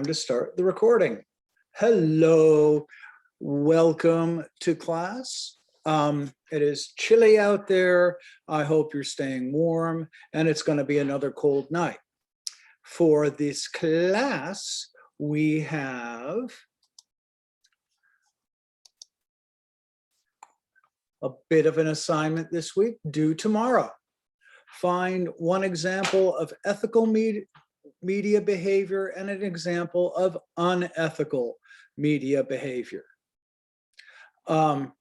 to start the recording. Hello, welcome to class. It is chilly out there. I hope you're staying warm, and it's going to be another cold night. For this class, we have a bit of an assignment this week, due tomorrow. Find one example of ethical media behavior and an example of unethical media behavior. But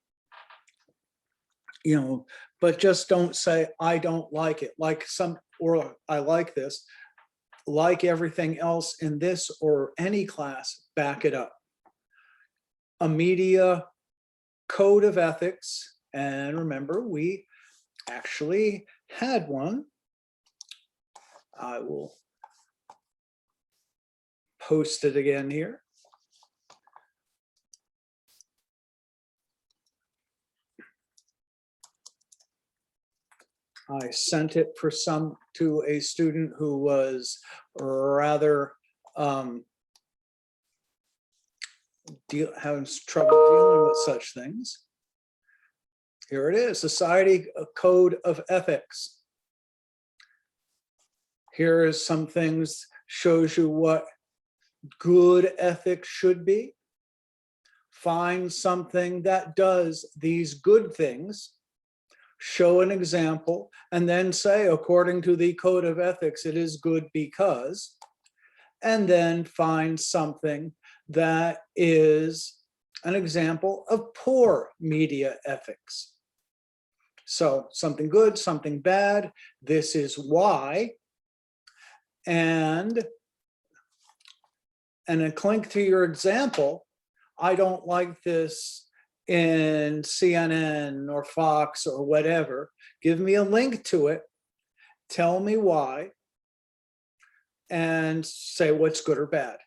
just don't say, I don't like it, or I like this. Like everything else in this or any class, back it up. A media code of ethics, and remember, we actually had one. I will post it again here. I sent it to a student who was rather having trouble dealing with such things. Here it is, Society Code of Ethics. Here is some things, shows you what good ethics should be. Find something that does these good things, show an example, and then say, according to the code of ethics, it is good because, and then find something that is an example of poor media ethics. So something good, something bad, this is why, and a link to your example. I don't like this in CNN or Fox or whatever. Give me a link to it, tell me why, and say what's good or bad.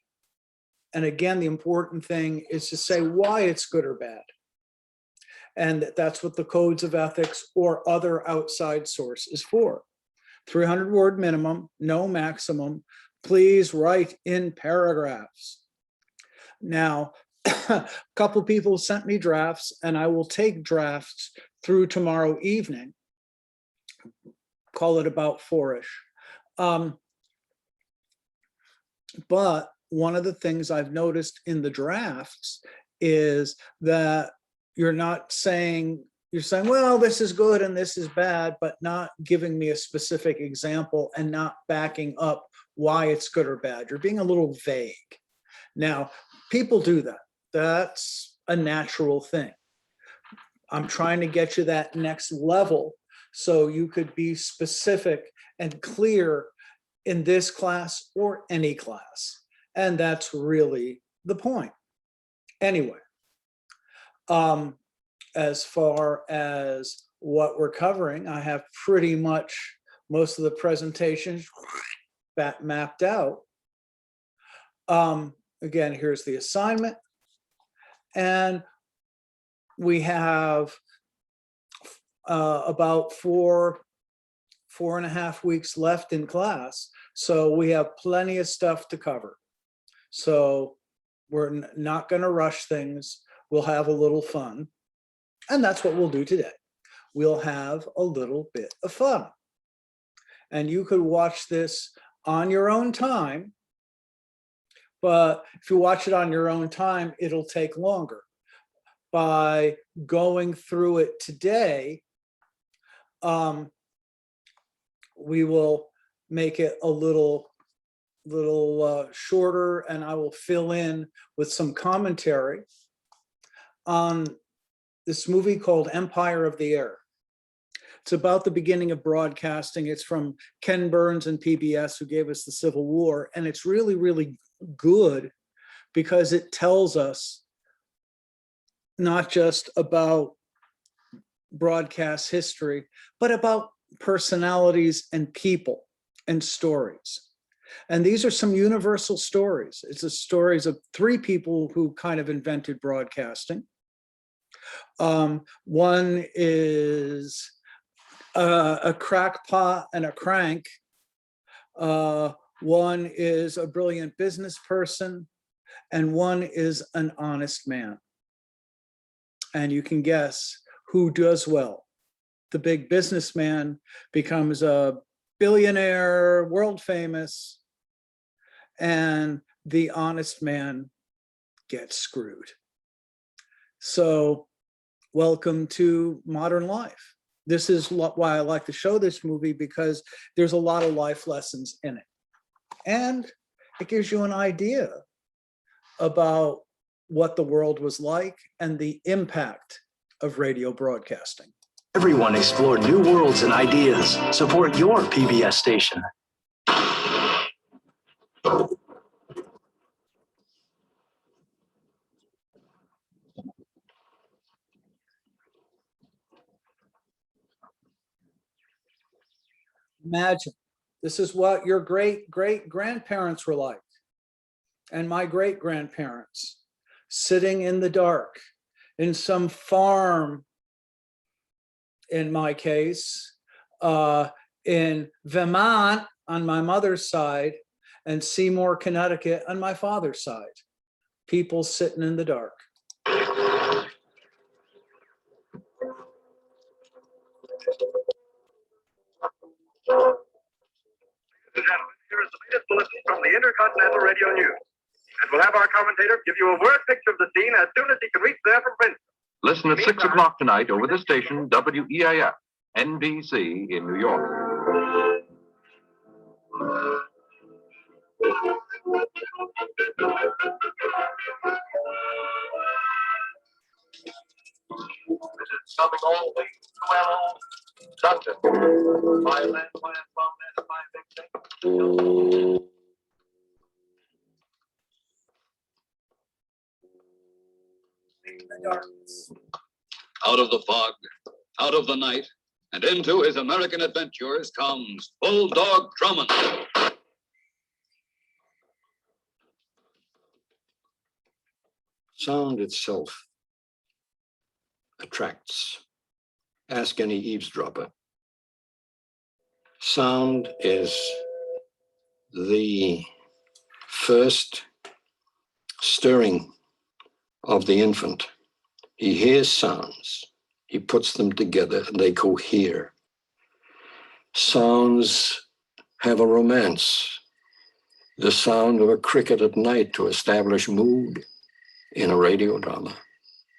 And again, the important thing is to say why it's good or bad. And that's what the codes of ethics or other outside source is for. 300-word minimum, no maximum. Please write in paragraphs. Now, a couple people sent me drafts, and I will take drafts through tomorrow evening. Call it about 4-ish. But one of the things I've noticed in the drafts is that you're saying, well, this is good and this is bad, but not giving me a specific example and not backing up why it's good or bad. You're being a little vague. Now, people do that. That's a natural thing. I'm trying to get you that next level so you could be specific and clear in this class or any class. And that's really the point. Anyway, as far as what we're covering, I have pretty much most of the presentations mapped out. Again, here's the assignment. And we have about 4.5 weeks left in class. So we have plenty of stuff to cover. So we're not going to rush things. We'll have a little fun. And that's what we'll do today. We'll have a little bit of fun. And you could watch this on your own time. But if you watch it on your own time, it'll take longer. By going through it today, we will make it a little shorter, and I will fill in with some commentary on this movie called Empire of the Air. It's about the beginning of broadcasting. It's from Ken Burns and PBS, who gave us the Civil War. And it's really, really good because it tells us not just about broadcast history, but about personalities and people and stories. And these are some universal stories. It's the stories of 3 people who kind of invented broadcasting. One is a crackpot and a crank. one is a brilliant business person, and one is an honest man. And you can guess who does well. The big businessman becomes a billionaire, world famous, and the honest man gets screwed. So welcome to modern life. This is why I like to show this movie, because there's a lot of life lessons in it. And it gives you an idea about what the world was like and the impact of radio broadcasting. Everyone explore new worlds and ideas. Support your PBS station. Imagine, this is what your great-great-grandparents were like, and my great-grandparents, sitting in the dark in some farm, in my case, in Vermont on my mother's side, and Seymour, Connecticut on my father's side. People sitting in the dark. Gentlemen, here is the latest bulletin from the Intercontinental Radio News. And we'll have our commentator give you a word picture of the scene as soon as he can reach there from Princeton. Listen at 6 o'clock tonight over the station WEIF, NBC in New York. This is coming all the way to London. My land plan from this, my big thing. Out of the fog, out of the night, and into his American adventures comes Bulldog Drummond. Sound itself attracts. Ask any eavesdropper. Sound is the first stirring of the infant. He hears sounds, he puts them together, and they cohere. Sounds have a romance. The sound of a cricket at night to establish mood in a radio drama.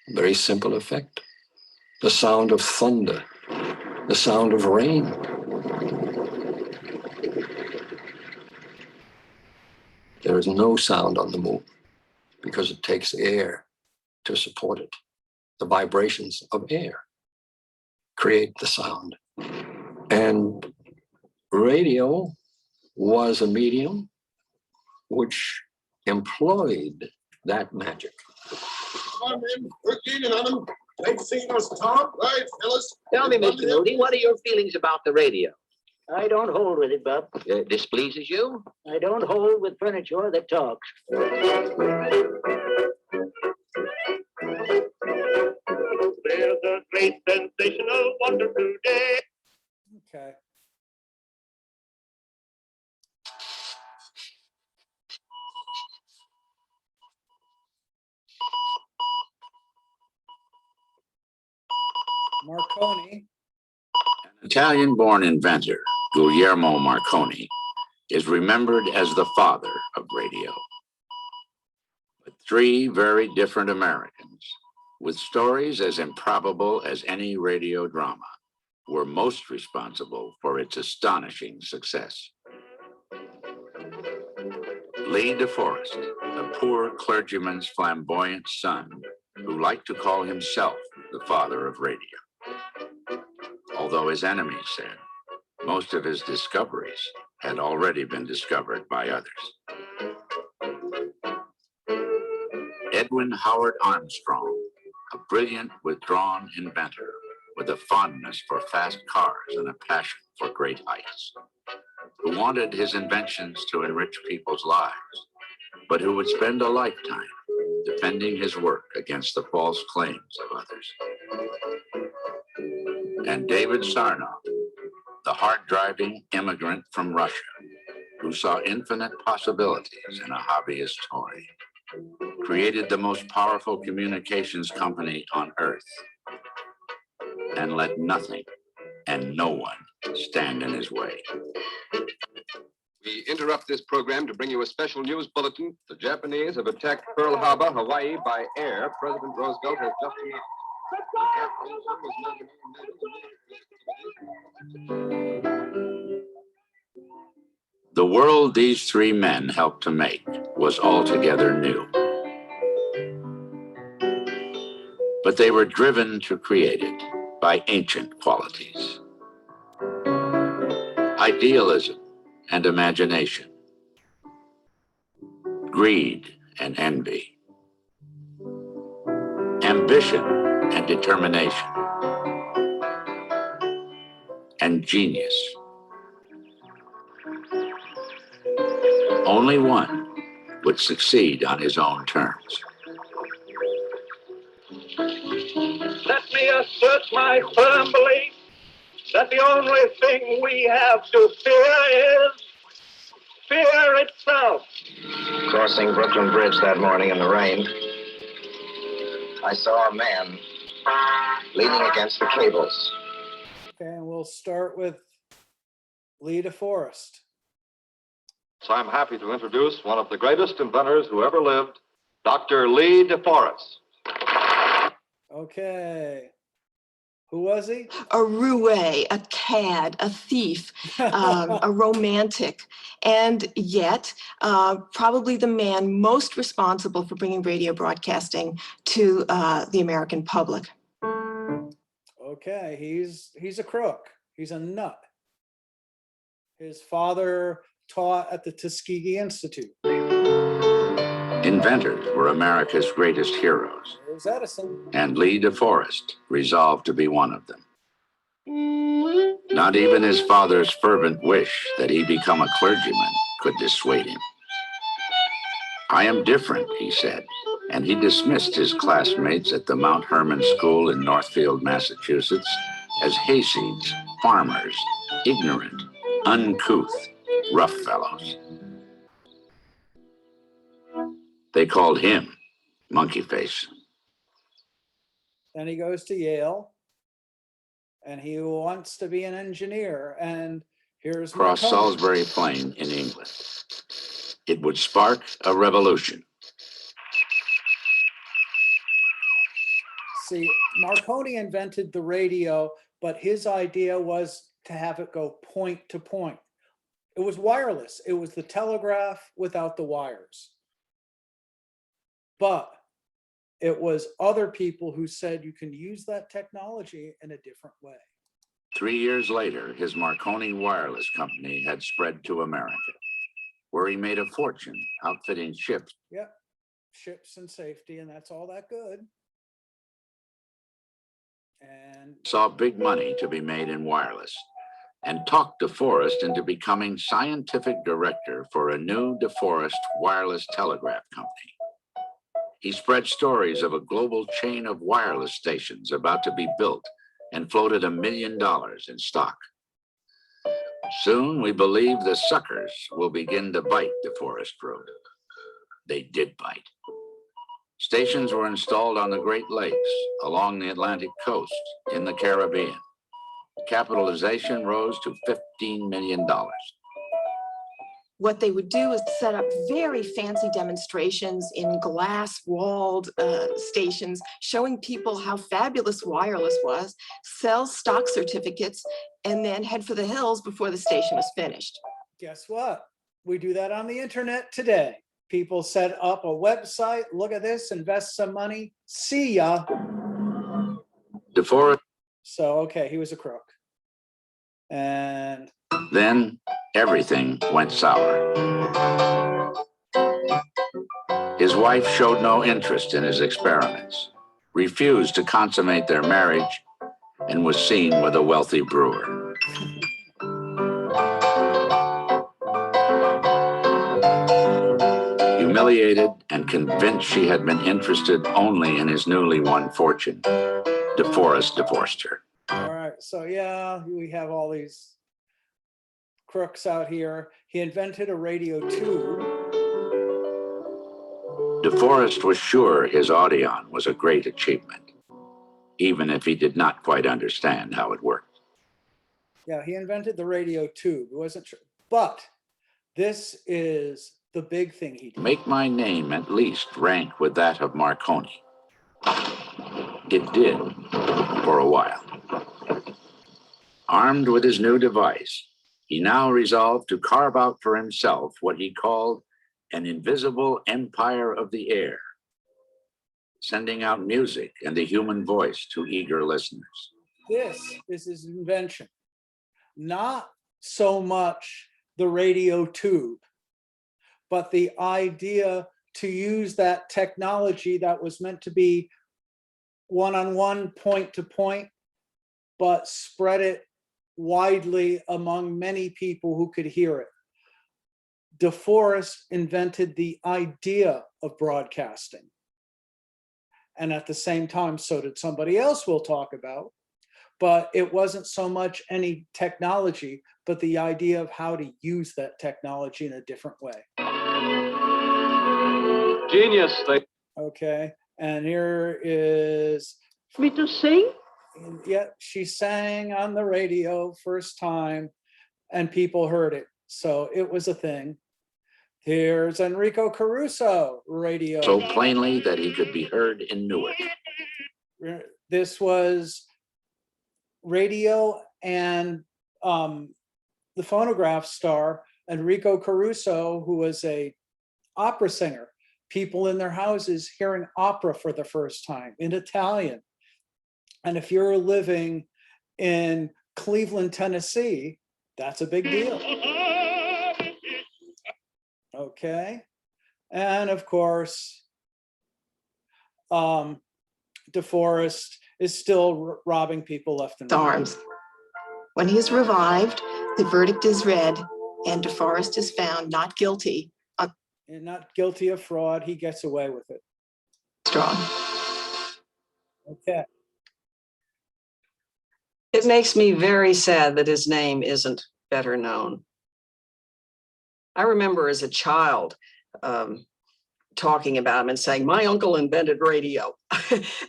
Very simple effect. The sound of thunder, the sound of rain. There is no sound on the moon because it takes air to support it. The vibrations of air create the sound. And radio was a medium which employed that magic. Come on, men. We're gaining on them. They've seen us, Tom. Right, fellas? Tell me, Mr. Moody, what are your feelings about the radio? I don't hold with it, Bob. Displeases you? I don't hold with furniture that talks. There's a great sensational wonder today. Okay. Marconi. An Italian-born inventor, Guglielmo Marconi, is remembered as the father of radio. But three very different Americans, with stories as improbable as any radio drama, were most responsible for its astonishing success. Lee DeForest, the poor clergyman's flamboyant son, who liked to call himself the father of radio. Although his enemies said most of his discoveries had already been discovered by others. Edwin Howard Armstrong, a brilliant, withdrawn inventor with a fondness for fast cars and a passion for great heights, who wanted his inventions to enrich people's lives, but who would spend a lifetime defending his work against the false claims of others. And David Sarnoff, the hard-driving immigrant from Russia, who saw infinite possibilities in a hobbyist toy, created the most powerful communications company on earth, and let nothing and no one stand in his way. We interrupt this program to bring you a special news bulletin. The Japanese have attacked Pearl Harbor, Hawaii by air. President Roosevelt has just announced. The world these three men helped to make was altogether new. But they were driven to create it by ancient qualities: idealism and imagination, greed and envy, ambition and determination, and genius. Only one would succeed on his own terms. Let me assert my firm belief that the only thing we have to fear is fear itself. Crossing Brooklyn Bridge that morning in the rain, I saw a man leaning against the cables. Okay, and we'll start with Lee DeForest. So I'm happy to introduce one of the greatest inventors who ever lived, Dr. Lee DeForest. Okay. Who was he? A roue, a cad, a thief, a romantic, and yet probably the man most responsible for bringing radio broadcasting to the American public. Okay, he's a crook. He's a nut. His father taught at the Tuskegee Institute. Inventors were America's greatest heroes, There's Edison. and Lee DeForest resolved to be one of them. Not even his father's fervent wish that he become a clergyman could dissuade him. "I am different," he said, and he dismissed his classmates at the Mount Herman School in Northfield, Massachusetts, as hayseeds, farmers, ignorant, uncouth, rough fellows. They called him Monkey Face. Then he goes to Yale, and he wants to be an engineer. And here's Across Marconi. Salisbury Plain in England. It would spark a revolution. See, Marconi invented the radio, but his idea was to have it go point to point. It was wireless. It was the telegraph without the wires. But it was other people who said you can use that technology in a different way. 3 years later, his Marconi Wireless Company had spread to America, where he made a fortune outfitting ships. Yep, ships and safety, and that's all that good. And Saw big money to be made in wireless, and talked DeForest into becoming scientific director for a new DeForest Wireless Telegraph Company. He spread stories of a global chain of wireless stations about to be built and floated $1 million in stock. Soon we believe the suckers will begin to bite, DeForest wrote. They did bite. Stations were installed on the Great Lakes, along the Atlantic coast, in the Caribbean. Capitalization rose to $15 million. What they would do is set up very fancy demonstrations in glass-walled stations, showing people how fabulous wireless was, sell stock certificates, and then head for the hills before the station was finished. guess what? We do that on the internet today. People set up a website, look at this, invest some money, see ya. DeForest. So, okay, he was a crook. And Then everything went sour. His wife showed no interest in his experiments, refused to consummate their marriage, and was seen with a wealthy brewer. Humiliated and convinced she had been interested only in his newly won fortune, DeForest divorced her. all right, so yeah, we have all these crooks out here. He invented a radio tube. DeForest was sure his Audion was a great achievement, even if he did not quite understand how it worked. Yeah, he invented the radio tube. It wasn't true. But this is the big thing he did. Make my name at least rank with that of Marconi. It did for a while. Armed with his new device, he now resolved to carve out for himself what he called an invisible empire of the air, sending out music and the human voice to eager listeners. This is his invention. Not so much the radio tube, but the idea to use that technology that was meant to be one-on-one, point-to-point, but spread it widely among many people who could hear it. DeForest invented the idea of broadcasting. And at the same time, so did somebody else we'll talk about. But it wasn't so much any technology, but the idea of how to use that technology in a different way. Genius. Okay, and here is... Me to sing? Yeah, she sang on the radio first time and people heard it. So it was a thing. Here's Enrico Caruso radio. So plainly that he could be heard in Newark. This was radio and the phonograph star, Enrico Caruso, who was a opera singer. People in their houses hearing opera for the first time in Italian. And if you're living in Cleveland, Tennessee, that's a big deal. Okay. And of course, DeForest is still robbing people left and right. Arms. When he is revived, the verdict is read and DeForest is found not guilty. And not guilty of fraud, he gets away with it. Strong. Okay. It makes me very sad that his name isn't better known. I remember as a child talking about him and saying, my uncle invented radio.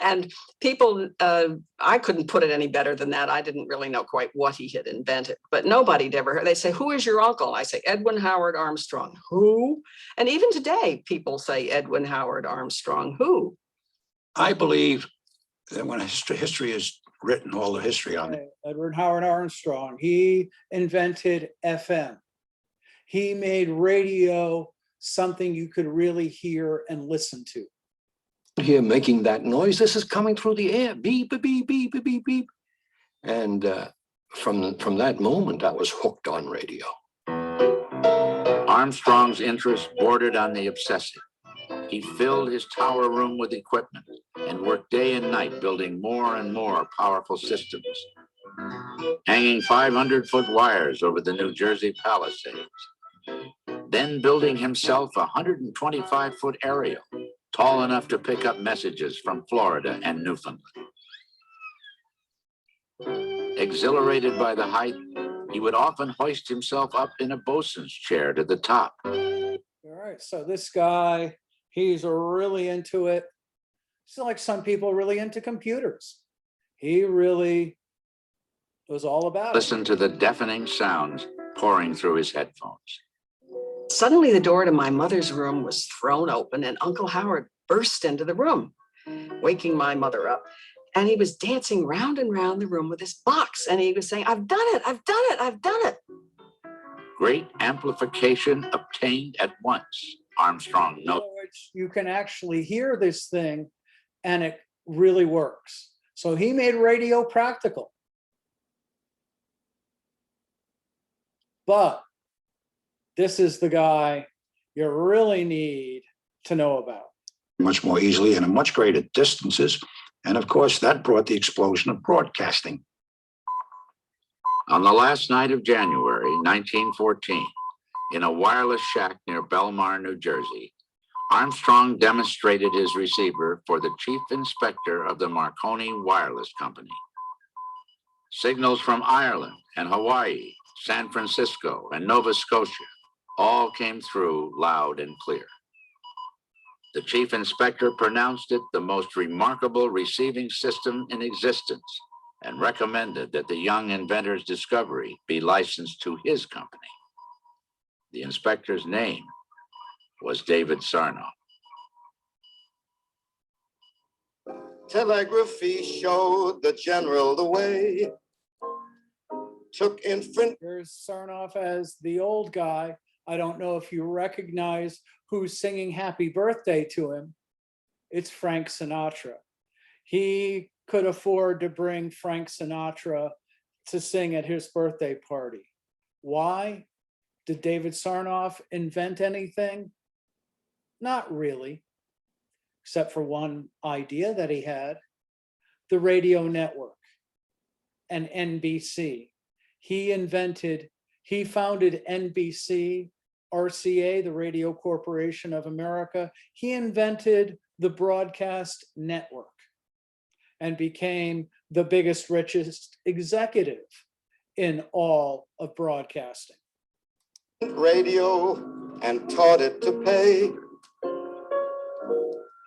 And people, I couldn't put it any better than that. I didn't really know quite what he had invented, but nobody'd ever heard. They say, who is your uncle? I say, Edwin Howard Armstrong. Who? And even today, people say Edwin Howard Armstrong. Who? I believe that when history is written, all the history on it. Edwin Howard Armstrong, he invented FM. He made radio something you could really hear and listen to. Here making that noise, this is coming through the air, beep, beep, beep, beep, beep, beep. And from that moment, I was hooked on radio. Armstrong's interest bordered on the obsessive. He filled his tower room with equipment and worked day and night building more and more powerful systems, hanging 500-foot wires over the New Jersey Palisades, then building himself a 125-foot aerial, tall enough to pick up messages from Florida and Newfoundland. Exhilarated by the height, he would often hoist himself up in a bosun's chair to the top. All right, so this guy, he's really into it. It's like some people really into computers. He really was all about it. Listen to the deafening sounds pouring through his headphones. Suddenly the door to my mother's room was thrown open and Uncle Howard burst into the room, waking my mother up. And he was dancing round and round the room with his box. And he was saying, I've done it, I've done it, I've done it. Great amplification obtained at once, Armstrong noted. You can actually hear this thing and it really works. So he made radio practical. But this is the guy you really need to know about. Much more easily and at much greater distances. And of course, that brought the explosion of broadcasting. On the last night of January 1914, in a wireless shack near Belmar, New Jersey, Armstrong demonstrated his receiver for the chief inspector of the Marconi Wireless Company. Signals from Ireland and Hawaii San Francisco, and Nova Scotia all came through loud and clear. The chief inspector pronounced it the most remarkable receiving system in existence and recommended that the young inventor's discovery be licensed to his company. The inspector's name was David Sarnoff. Telegraphy showed the general the way. Took infant. Here's Sarnoff as the old guy. I don't know if you recognize who's singing happy birthday to him. It's Frank Sinatra. He could afford to bring Frank Sinatra to sing at his birthday party. Why? Did David Sarnoff invent anything? Not really, except for one idea that he had, the radio network and NBC. He founded NBC, RCA, the Radio Corporation of America. He invented the broadcast network and became the biggest, richest executive in all of broadcasting. Radio and taught it to pay.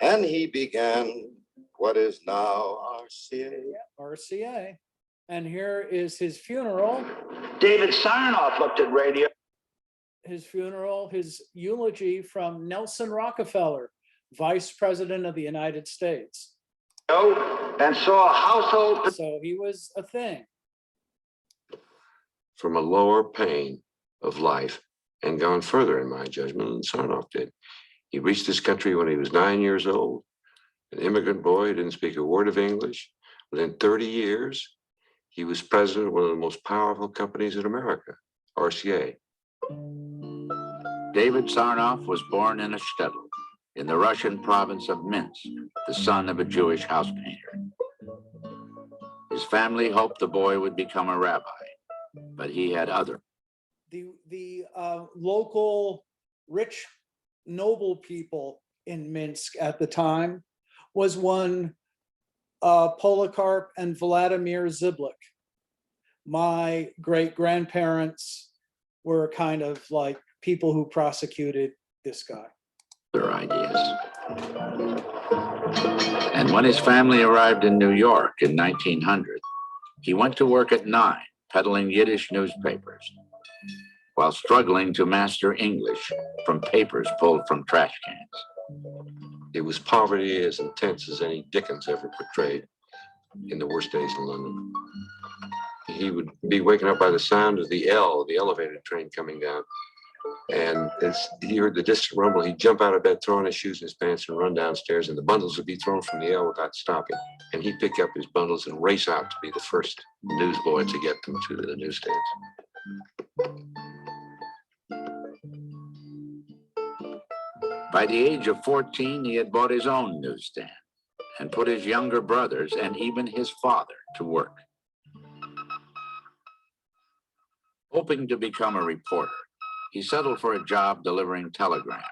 And he began what is now RCA. Yeah, RCA. And here is his funeral. David Sarnoff looked at radio. His funeral, his eulogy from Nelson Rockefeller, Vice President of the United States. And saw household. So he was a thing. From a lower plane of life and gone further, in my judgment, than Sarnoff did. He reached this country when he was 9 years old, an immigrant boy, didn't speak a word of English. Within 30 years, he was president of one of the most powerful companies in America, RCA. David Sarnoff was born in a shtetl in the Russian province of Minsk, the son of a Jewish house painter. His family hoped the boy would become a rabbi, but he had other. The local rich noble people in Minsk at the time was one Polikarp and Vladimir Ziblik. My great-grandparents were kind of like people who prosecuted this guy. Their ideas. And when his family arrived in New York in 1900, he went to work at 9, peddling Yiddish newspapers, while struggling to master English from papers pulled from trash cans. It was poverty as intense as any Dickens ever portrayed in the worst days in London. He would be waking up by the sound of the elevator train coming down. And as he heard the distant rumble, he'd jump out of bed, throw on his shoes and his pants and run downstairs, and the bundles would be thrown from the L without stopping. And he'd pick up his bundles and race out to be the first newsboy to get them to the newsstands. By the age of 14, he had bought his own newsstand and put his younger brothers and even his father to work. Hoping to become a reporter, he settled for a job delivering telegrams,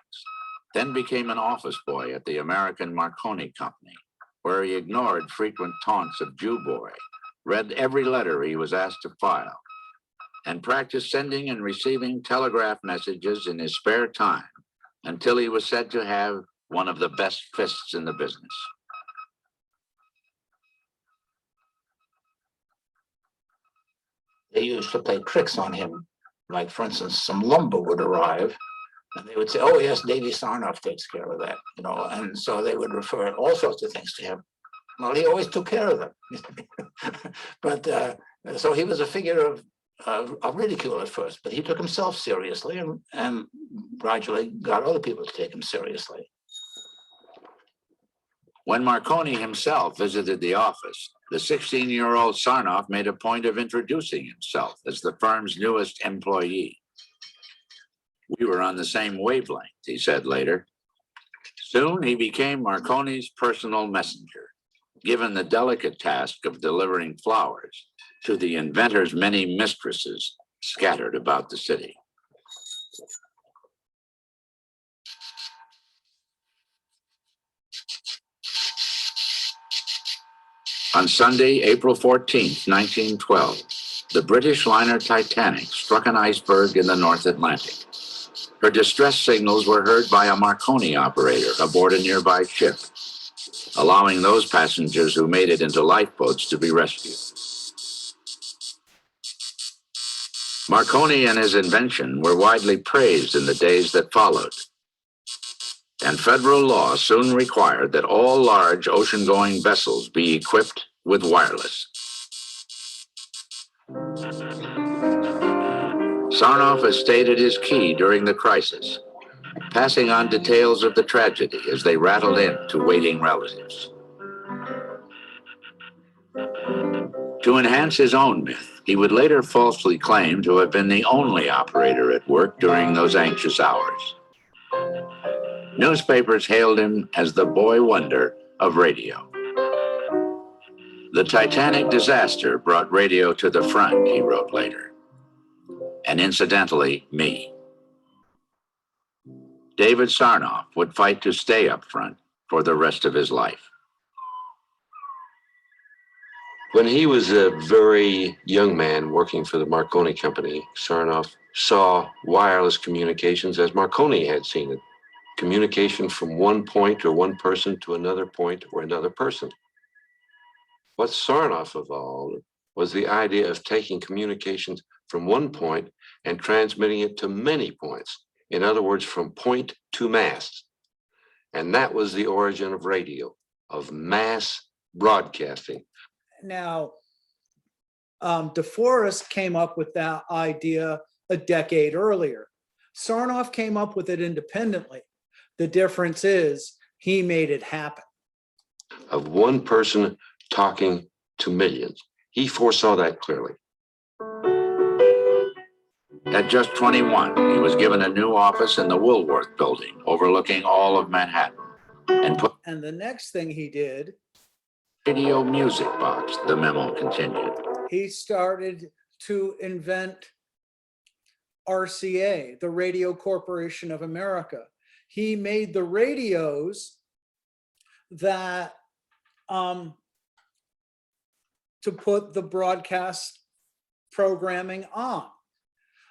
then became an office boy at the American Marconi Company, where he ignored frequent taunts of Jew boy, read every letter he was asked to file, and practiced sending and receiving telegraph messages in his spare time until he was said to have one of the best fists in the business. They used to play tricks on him. Like, for instance, some lumber would arrive, and they would say, oh, yes, Davy Sarnoff takes care of that, you know, and so they would refer all sorts of things to him. Well, he always took care of them. But so he was a figure of ridicule at first, but he took himself seriously and gradually got other people to take him seriously. When Marconi himself visited the office, the 16-year-old Sarnoff made a point of introducing himself as the firm's newest employee. We were on the same wavelength, he said later. Soon he became Marconi's personal messenger, given the delicate task of delivering flowers to the inventor's many mistresses scattered about the city. On Sunday, April 14th, 1912, the British liner Titanic struck an iceberg in the North Atlantic. Her distress signals were heard by a Marconi operator aboard a nearby ship, allowing those passengers who made it into lifeboats to be rescued. Marconi and his invention were widely praised in the days that followed, and federal law soon required that all large ocean-going vessels be equipped with wireless. Sarnoff has stated his key during the crisis, passing on details of the tragedy as they rattled in to waiting relatives. To enhance his own myth, he would later falsely claim to have been the only operator at work during those anxious hours. Newspapers hailed him as the boy wonder of radio. The Titanic disaster brought radio to the front, he wrote later. And incidentally, me. David Sarnoff would fight to stay up front for the rest of his life. When he was a very young man working for the Marconi Company, Sarnoff saw wireless communications as Marconi had seen it. Communication from one point or one person to another point or another person. What Sarnoff evolved was the idea of taking communications from one point and transmitting it to many points. In other words, from point to mass. And that was the origin of radio, of mass broadcasting. Now, DeForest came up with that idea a decade earlier. Sarnoff came up with it independently. The difference is he made it happen. Of one person talking to millions. He foresaw that clearly. At just 21, he was given a new office in the Woolworth building overlooking all of Manhattan and put And the next thing he did, radio music box, the memo continued. he started to invent RCA, the Radio Corporation of America. He made the radios that to put the broadcast programming on.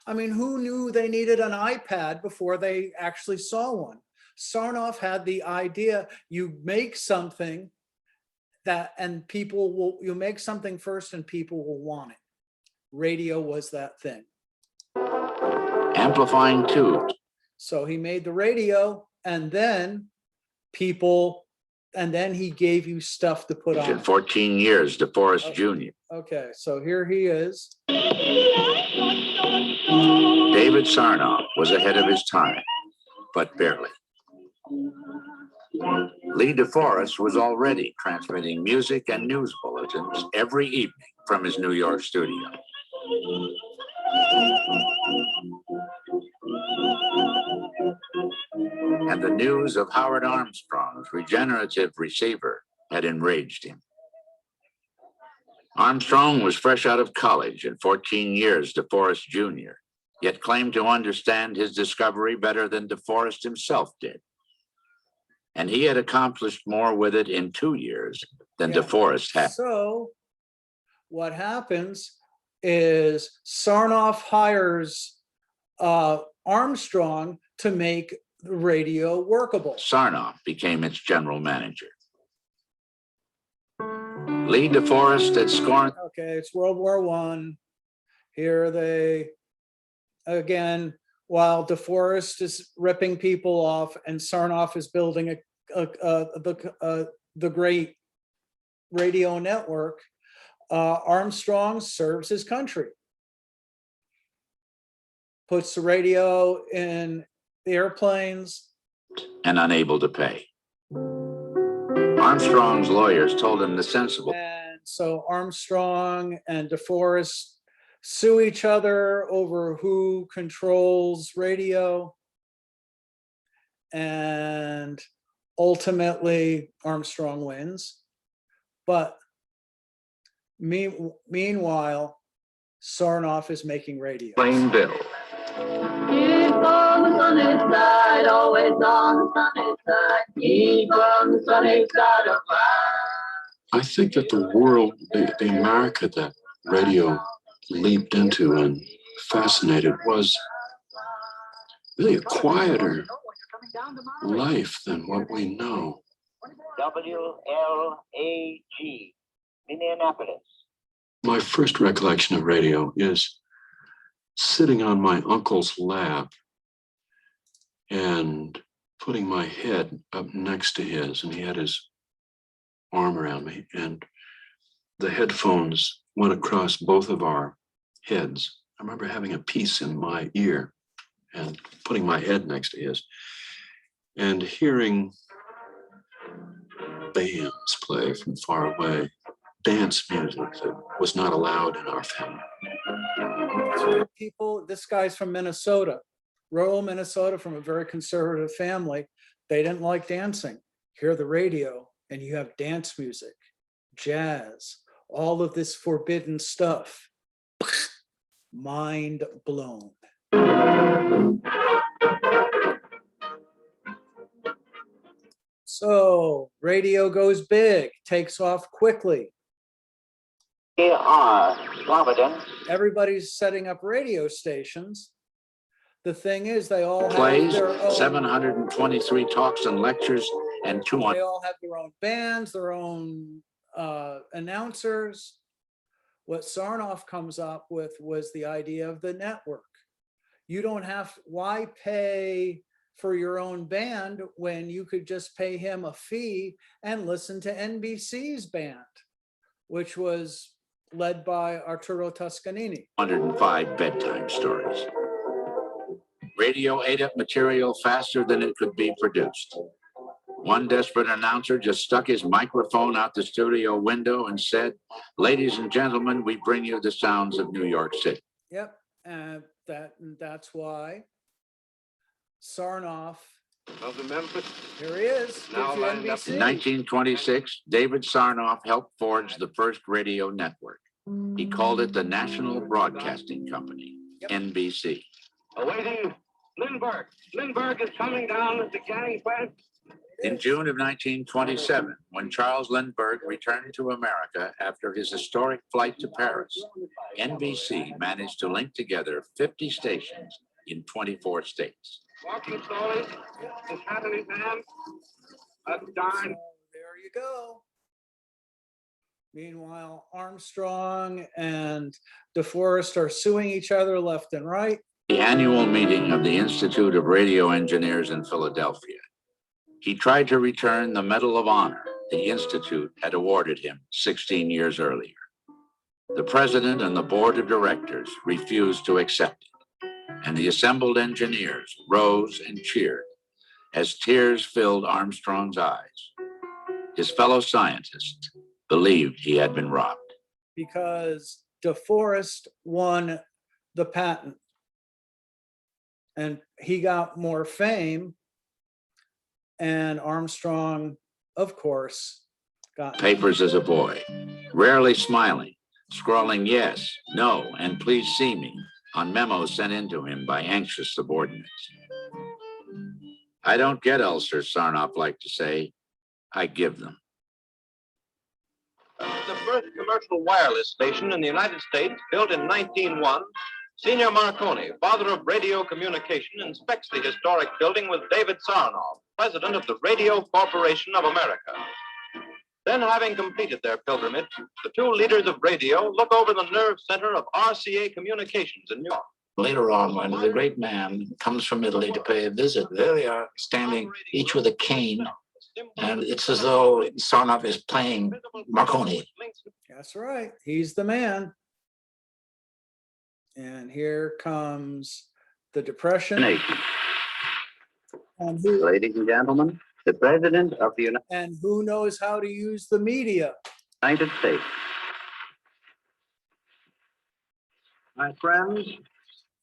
I mean, who knew they needed an iPad before they actually saw one? Sarnoff had the idea, you make something that, and people will, you make something first and people will want it. Radio was that thing. Amplifying tubes. So he made the radio and then people, and then he gave you stuff to put on. In 14 years, DeForest Jr. Okay, so here he is. David Sarnoff was ahead of his time, but barely. Lee DeForest was already transmitting music and news bulletins every evening from his New York studio. And the news of Howard Armstrong's regenerative receiver had enraged him. Armstrong was fresh out of college and 14 years DeForest Jr., yet claimed to understand his discovery better than DeForest himself did. And he had accomplished more with it in 2 years than DeForest had. So what happens is Sarnoff hires Armstrong to make the radio workable. Sarnoff became its general manager. Lee DeForest had scorned. Okay, it's World War I. Here they, again, while DeForest is ripping people off and Sarnoff is building the great radio network, Armstrong serves his country. Puts the radio in the airplanes. And unable to pay. Armstrong's lawyers told him the sensible. And so Armstrong and DeForest sue each other over who controls radio. And ultimately Armstrong wins. But meanwhile, Sarnoff is making radio. Plain Bill. Keep on the sunny side, always on the sunny side. Keep on the sunny side of life. I think that the world, the America that radio leaped into and fascinated was really a quieter life than what we know. WLAG, Minneapolis. My first recollection of radio is sitting on my uncle's lap and putting my head up next to his, and he had his arm around me, and the headphones went across both of our heads. I remember having a piece in my ear and putting my head next to his and hearing bands play from far away, dance music that was not allowed in our family. People, this guy's from Minnesota, rural Minnesota, from a very conservative family. They didn't like dancing. Hear the radio and you have dance music, jazz, all of this forbidden stuff. Mind blown. So radio goes big, takes off quickly. Providence. Everybody's setting up radio stations. The thing is, they all have Plays, their own, 723 talks and lectures, and 200. they all have their own bands, their own announcers. What Sarnoff comes up with was the idea of the network. You don't have, why pay for your own band when you could just pay him a fee and listen to NBC's band, which was led by Arturo Toscanini. 105 bedtime stories. Radio ate up material faster than it could be produced. One desperate announcer just stuck his microphone out the studio window and said, "Ladies and gentlemen, we bring you the sounds of New York City." Yep, and that's why Sarnoff, Of the Memphis. here he is, Now gives you lined up. NBC. In 1926, David Sarnoff helped forge the first radio network. He called it the National Broadcasting Company, NBC. Awaiting Lindbergh. Lindbergh is coming down at the gangplank. In June of 1927, when Charles Lindbergh returned to America after his historic flight to Paris, NBC managed to link together 50 stations in 24 states. Walking slowly, his hat in his hand. A darn. There you go. Meanwhile, Armstrong and DeForest are suing each other left and right. The annual meeting of the Institute of Radio Engineers in Philadelphia. He tried to return the Medal of Honor the Institute had awarded him 16 years earlier. The president and the board of directors refused to accept it, and the assembled engineers rose and cheered as tears filled Armstrong's eyes. His fellow scientists believed he had been robbed. Because DeForest won the patent and he got more fame, and Armstrong, of course, got Papers as a boy, rarely smiling, scrawling yes, no, and please see me on memos sent in to him by anxious subordinates. I don't get ulcers, Sarnoff liked to say. I give them. The first commercial wireless station in the United States, built in 1901, Senior Marconi, father of radio communication, inspects the historic building with David Sarnoff, president of the Radio Corporation of America. Then, having completed their pilgrimage, the two leaders of radio look over the nerve center of RCA Communications in New York. Later on, when the great man comes from Italy to pay a visit, there they are, standing each with a cane, and it's as though Sarnoff is playing Marconi. That's right. He's the man. And here comes the Depression. And who, Ladies and gentlemen, the President of the and who knows how to use the media? United States. My friends,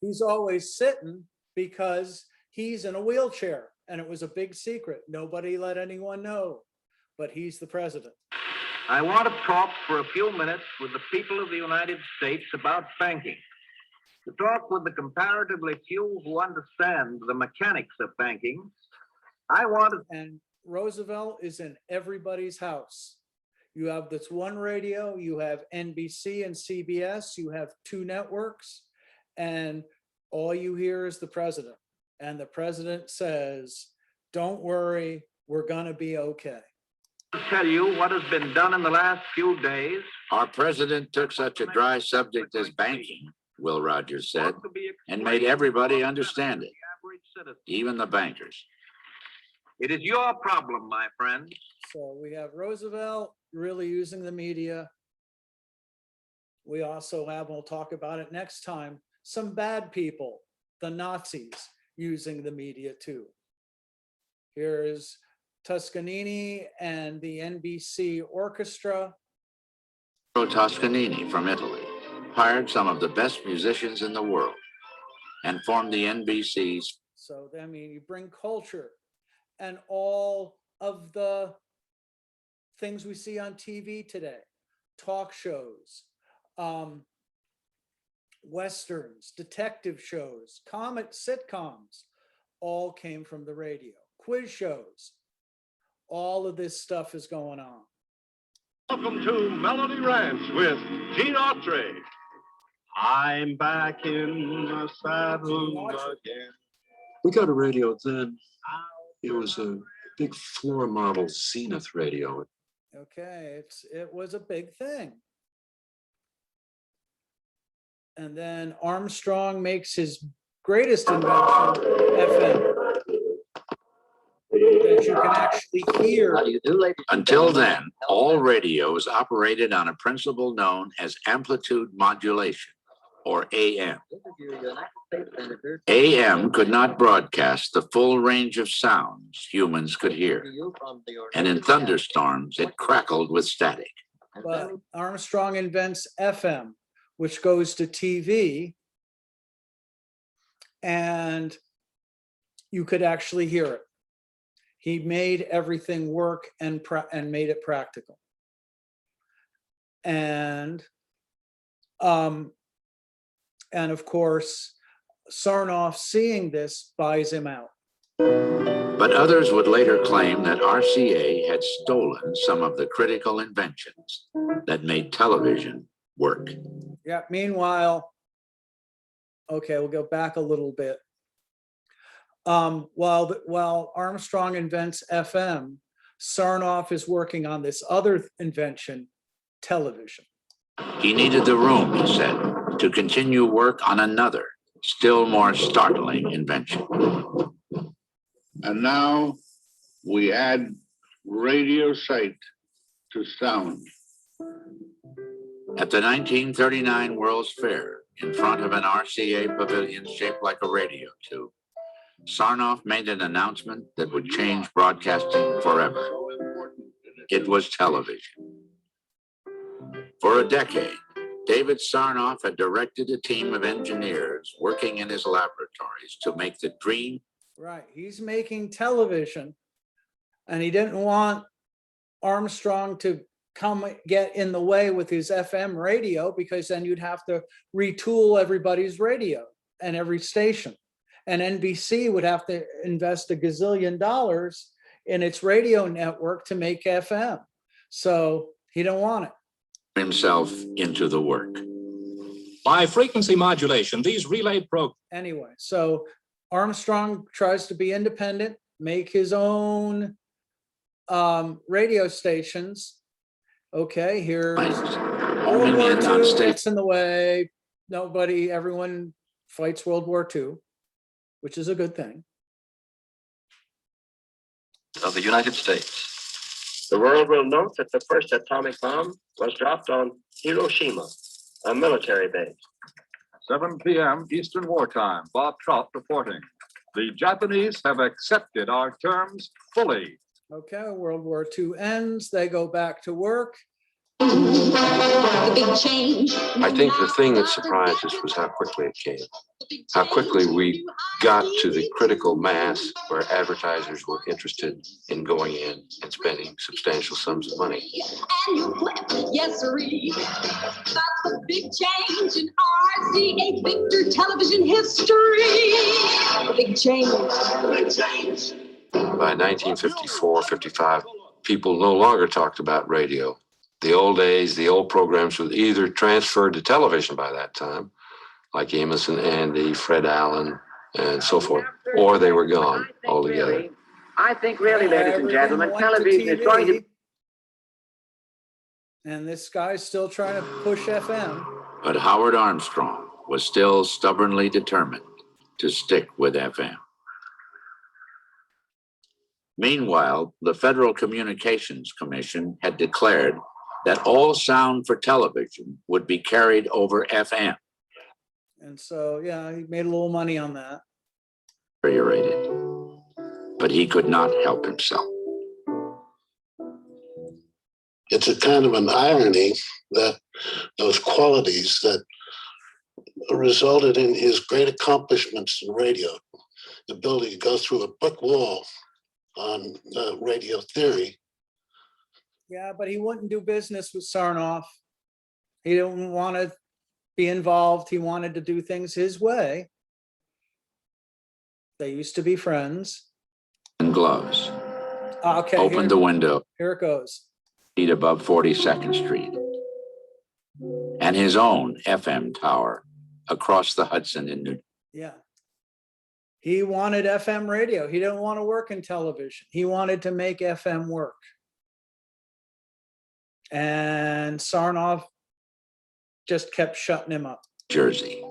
He's always sitting because he's in a wheelchair, and it was a big secret. Nobody let anyone know, but he's the president. I want to talk for a few minutes with the people of the United States about banking. To talk with the comparatively few who understand the mechanics of banking, I want to... And Roosevelt is in everybody's house. You have this one radio, you have NBC and CBS, you have two networks, and all you hear is the president. And the president says, don't worry, we're gonna be okay. I'll tell you what has been done in the last few days. Our president took such a dry subject as banking, Will Rogers said, and made everybody understand it, even the bankers. It is your problem, my friend. So we have Roosevelt really using the media. We also have, we'll talk about it next time, some bad people, the Nazis, using the media too. Here is Toscanini and the NBC orchestra. Toscanini from Italy hired some of the best musicians in the world and formed the NBC's. So, I mean, you bring culture and all of the things we see on TV today, talk shows, westerns, detective shows, sitcoms, all came from the radio. Quiz shows, all of this stuff is going on. Welcome to Melody Ranch with Gene Autry. I'm back in the saddle again. We got a radio then. It was a big floor model Zenith radio. Okay, it was a big thing. And then Armstrong makes his greatest invention, FM, that you can actually hear. Until then, all radios operated on a principle known as amplitude modulation, or AM. AM could not broadcast the full range of sounds humans could hear, and in thunderstorms, it crackled with static. But Armstrong invents FM, which goes to TV, and you could actually hear it. He made everything work and made it practical. And of course, Sarnoff, seeing this, buys him out. But others would later claim that RCA had stolen some of the critical inventions that made television work. Yeah, meanwhile, okay, we'll go back a little bit. While Armstrong invents FM, Sarnoff is working on this other invention, television. He needed the room, he said, to continue work on another, still more startling invention. And now we add radio sight to sound. At the 1939 World's Fair, in front of an RCA pavilion shaped like a radio tube, Sarnoff made an announcement that would change broadcasting forever. It was television. For a decade, David Sarnoff had directed a team of engineers working in his laboratories to make the dream. Right, he's making television, and he didn't want Armstrong to come get in the way with his FM radio, because then you'd have to retool everybody's radio and every station. And NBC would have to invest $1 gazillion in its radio network to make FM. So he didn't want it. Himself into the work. By frequency modulation, these relay programs. Anyway, so Armstrong tries to be independent, make his own radio stations. Okay, here's World War II gets in the way. Everyone fights World War II, which is a good thing. Of the United States. The world will note that the first atomic bomb was dropped on Hiroshima, a military base. 7 p.m. Eastern Wartime. Bob Trout reporting. The Japanese have accepted our terms fully. Okay, World War II ends. They go back to work. The big change. I think the thing that surprised us was how quickly it came. How quickly we got to the critical mass where advertisers were interested in going in and spending substantial sums of money. Yes, sirree. That's the big change in RCA Victor television history. The big change. The big change. By 1954, 55, people no longer talked about radio. the old days, the old programs were either transferred to television by that time, like Amos and Andy, Fred Allen, and so forth, or they were gone altogether. I think really, ladies and Everything gentlemen, went to television is going to TV. And this guy's still trying to push FM. But Howard Armstrong was still stubbornly determined to stick with FM. Meanwhile, the Federal Communications Commission had declared that all sound for television would be carried over FM. And so, yeah, he made a little money on that. Deteriorated. But he could not help himself. It's a kind of an irony that those qualities that resulted in his great accomplishments in radio, the ability to go through a brick wall on radio theory. Yeah, but he wouldn't do business with Sarnoff. He didn't want to be involved. He wanted to do things his way. They used to be friends. And gloves. Okay. Opened the window. Here it goes. Feet above 42nd Street. And his own FM tower across the Hudson in New. Yeah. He wanted FM radio. He didn't want to work in television. He wanted to make FM work. And Sarnoff just kept shutting him up. Jersey.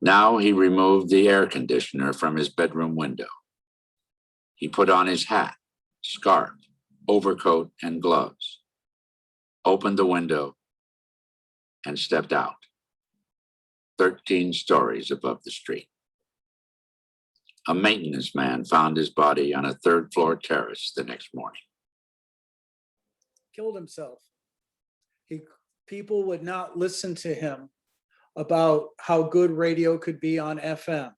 Now he removed the air conditioner from his bedroom window. He put on his hat, scarf, overcoat, and gloves, opened the window, and stepped out, 13 stories above the street. A maintenance man found his body on a third-floor terrace the next morning. Killed himself. People would not listen to him about how good radio could be on FM.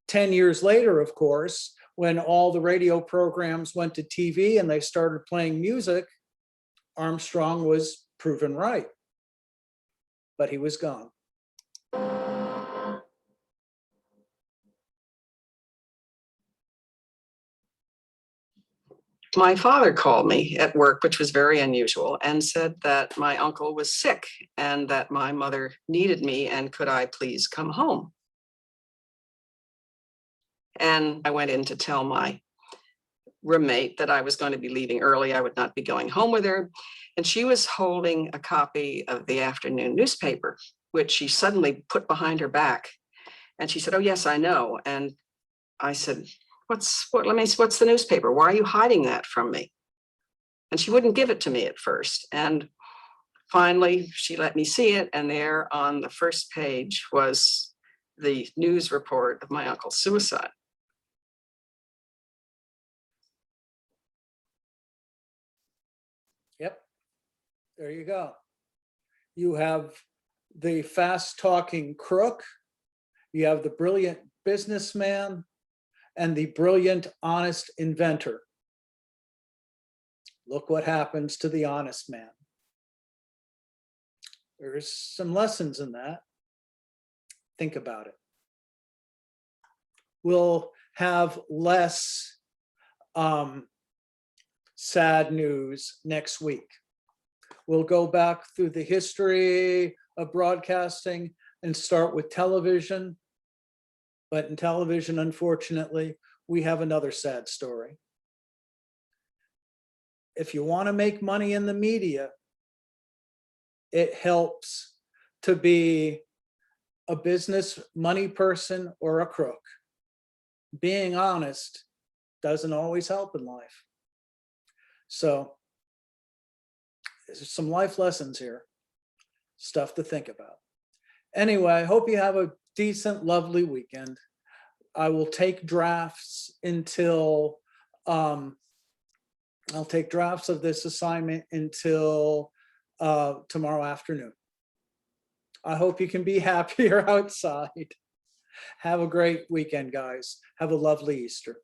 10 years later, of course, when all the radio programs went to TV and they started playing music, Armstrong was proven right. But he was gone. My father called me at work, which was very unusual, and said that my uncle was sick and that my mother needed me and could I please come home. And I went in to tell my roommate that I was going to be leaving early. I would not be going home with her. And she was holding a copy of the afternoon newspaper, which she suddenly put behind her back. And she said, "Oh, yes, I know." And I said, what's the newspaper? Why are you hiding that from me? And she wouldn't give it to me at first. And finally, she let me see it. And there on the first page was the news report of my uncle's suicide. Yep. There you go. You have the fast-talking crook. You have the brilliant businessman and the brilliant, honest inventor. Look what happens to the honest man. There's some lessons in that. Think about it. We'll have less sad news next week. We'll go back through the history of broadcasting and start with television. But in television, unfortunately, we have another sad story. If you want to make money in the media, it helps to be a business money person or a crook. Being honest doesn't always help in life. So there's some life lessons here, stuff to think about. Anyway, I hope you have a decent, lovely weekend. I will take drafts until, I'll take drafts of this assignment until tomorrow afternoon. I hope you can be happier outside. Have a great weekend, guys. Have a lovely Easter.